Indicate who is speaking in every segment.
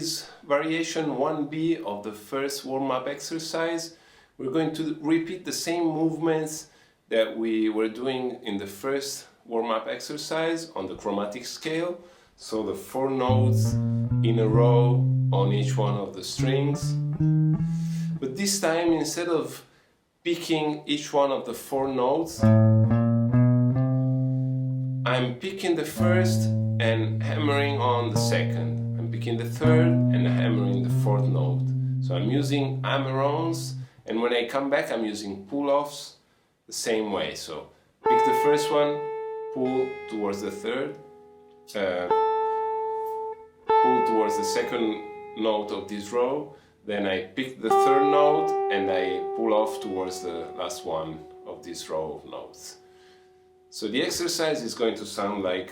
Speaker 1: this variation 1B of the first warm-up exercise, we're going to repeat the same movements that we were doing in the first warm-up exercise on the chromatic scale. So the 4 notes in a row on each one of the strings. But this time, instead of picking each one of the 4 notes, I'm picking the first and hammering on the second. I'm picking the third and hammering the 4th note. So I'm using hammer-ons, and when I come back I'm using pull-offs the same way. So pick the first one, pull towards the third, pull towards the second note of this row, then I pick the third note and I pull off towards the last one of this row of notes. So the exercise is going to sound like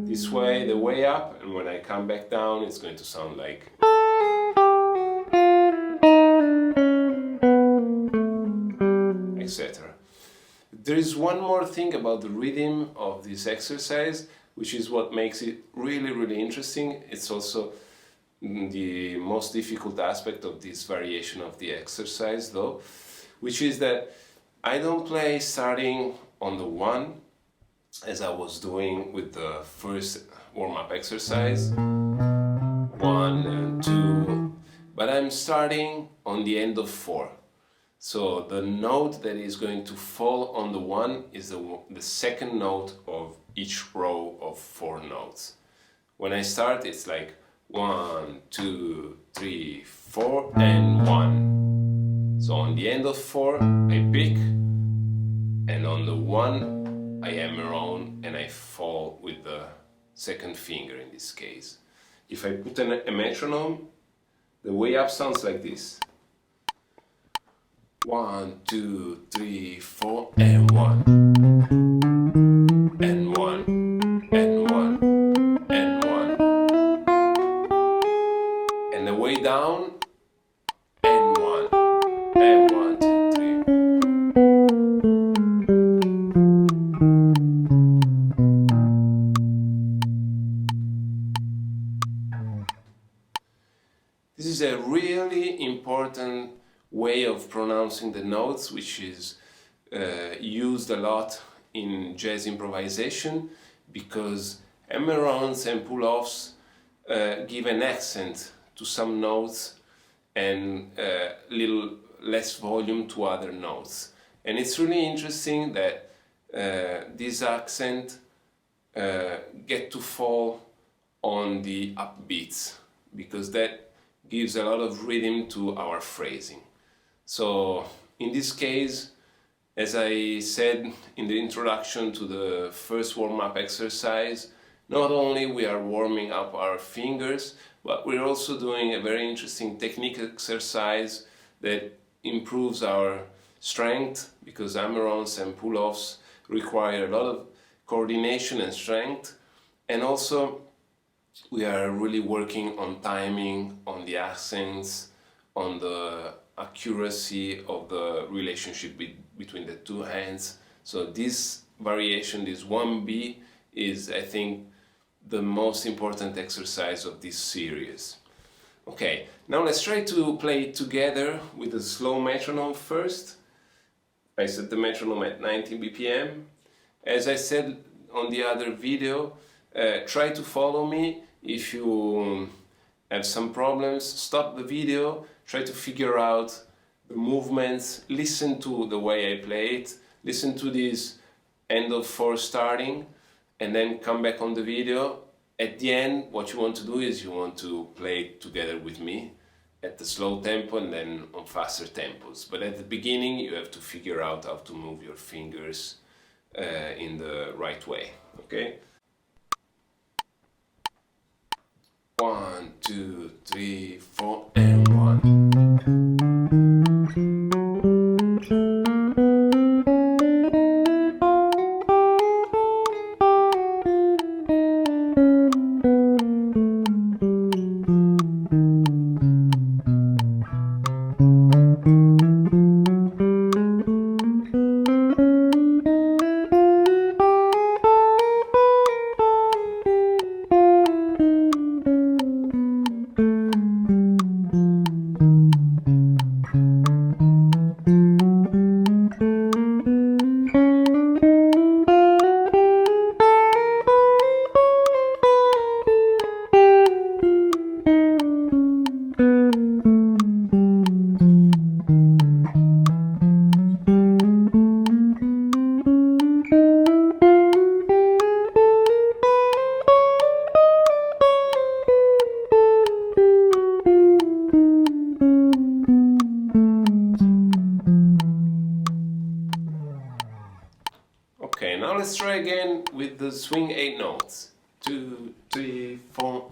Speaker 1: this way, the way up, and when I come back down it's going to sound like etc. There is one more thing about the rhythm of this exercise, which is what makes it really interesting. It's also the most difficult aspect of this variation of the exercise though, which is that I don't play starting on the 1 as I was doing with the first warm-up exercise, 1 and 2, but I'm starting on the end of 4. So the note that is going to fall on the 1 is the second note of each row of 4 notes. When I start, it's like 1, 2, 3, 4 and 1. So on the end of 4 I pick, and on the 1 I hammer on and I fall with the second finger in this case. If I put a metronome, the way up sounds like this. 1, 2, 3, 4 and 1 and 1 and 1 and 1, and the way down and 1 and 1, 2, 3. This is a really important way of pronouncing the notes, which is used a lot in jazz improvisation, because hammer-ons and pull-offs give an accent to some notes and little less volume to other notes. And it's really interesting that this accent get to fall on the upbeats, because that gives a lot of rhythm to our phrasing. So in this case, as I said in the introduction to the first warm-up exercise, not only we are warming up our fingers, but we're also doing a very interesting technique exercise that improves our strength, because hammer-ons and pull-offs require a lot of coordination and strength, and also we are really working on timing, on the accents, on the accuracy of the relationship between the two hands. So this variation, this 1B, is, I think, the most important exercise of this series. Okay, now let's try to play it together with a slow metronome first. I set the metronome at 90 BPM. As I said on the other video, try to follow me. If you have some problems, stop the video, try to figure out the movements, listen to the way I play it, listen to this end of 4 starting, and then come back on the video. At the end, what you want to do is you want to play it together with me at the slow tempo and then on faster tempos. But at the beginning you have to figure out how to move your fingers in the right way, okay? 1, 2, 3, 4 and 1. let's try again with the swing 8 notes. 2, 3, 4.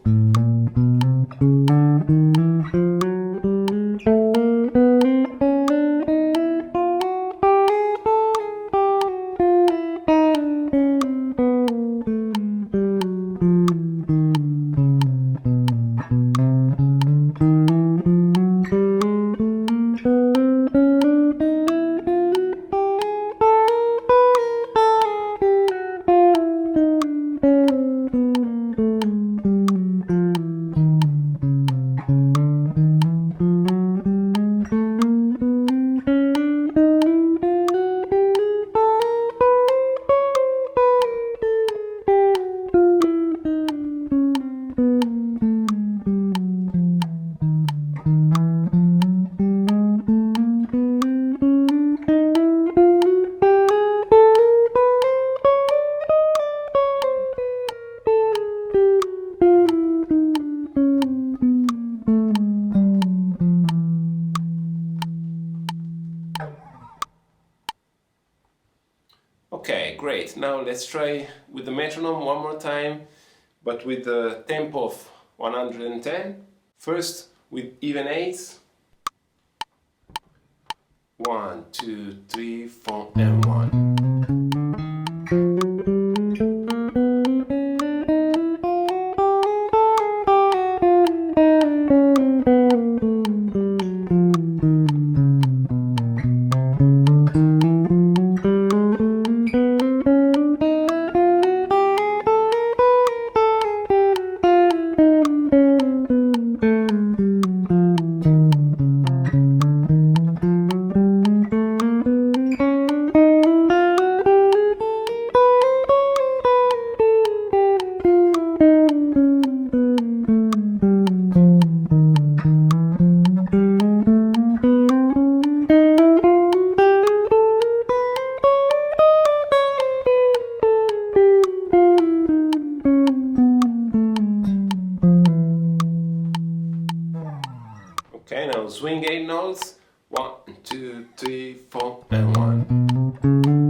Speaker 1: Okay, great. Now let's try with the metronome one more time, but with the tempo of 110. First with even eights. 1, 2, 3, 4, and 1. Okay, now swing 8 notes. 1, 2, 3, 4, and 1.